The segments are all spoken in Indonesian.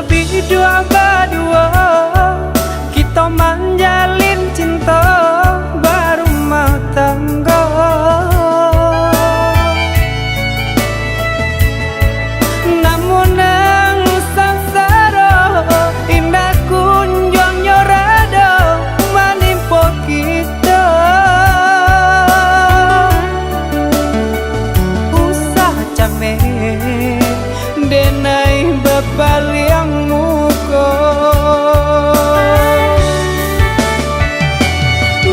Sabi dua berdua kita menjalin cinta berumah tangga. Namun nang sangsara indah kunjung nyorada menimpa kita. Usah capek denai bapaliang muka.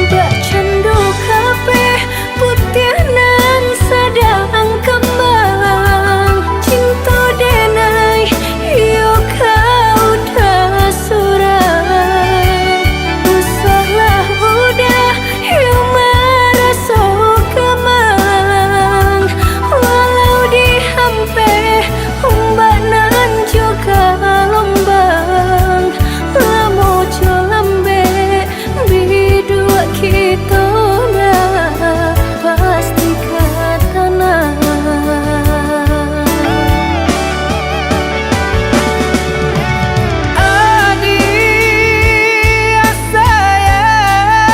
Bak candu kape putih nan sadang kembang. Cinta denai yo kau dah surang. Usahlah udah yo merasa kemang. Walau dihampe ombak nan juga lombang. Lamo colambe bidua kita dah pasti katana. Adik sayang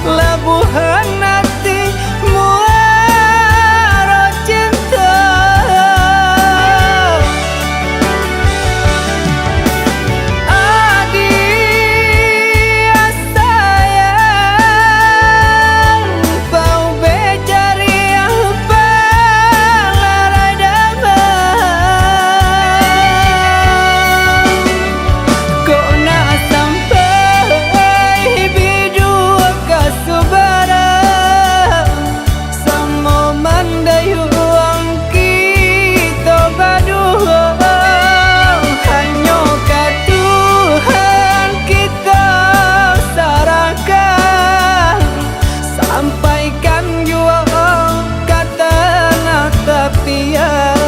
labuhan hati muara cinta. Adik sayang kau becari apa lara damai. Kau nak sampai bidua kasubara sama mandayuang kita berdua. Hanya ke Tuhan kita sarahkan, sampaikan jua kata tepian.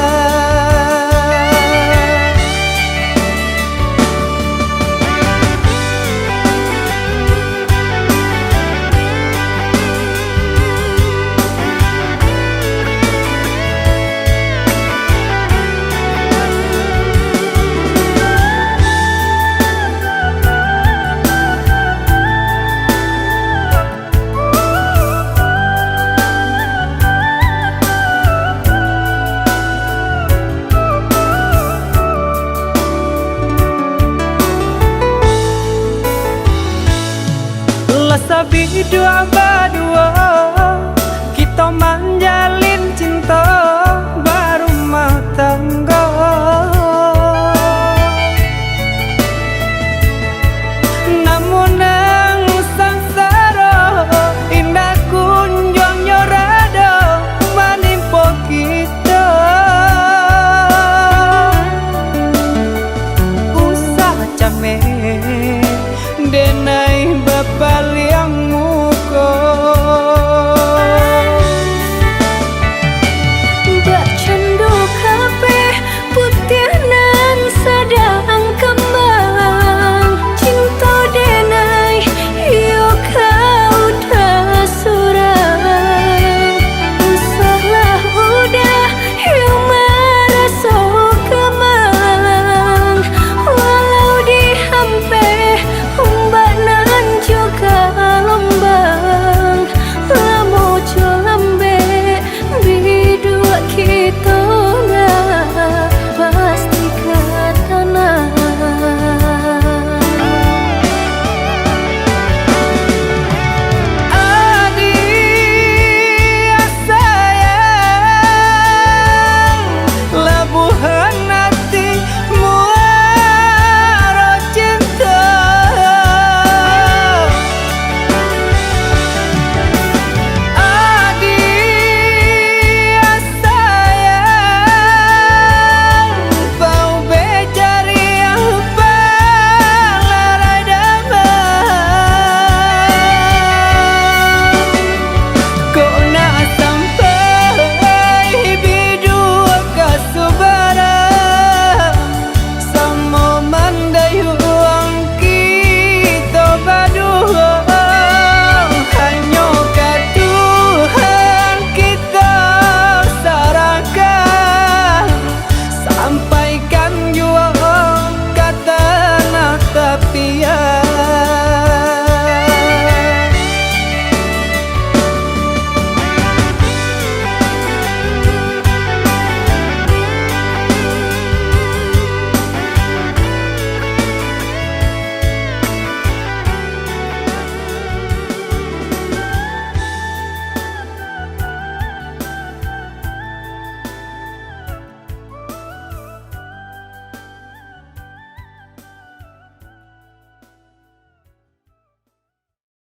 Sabi dua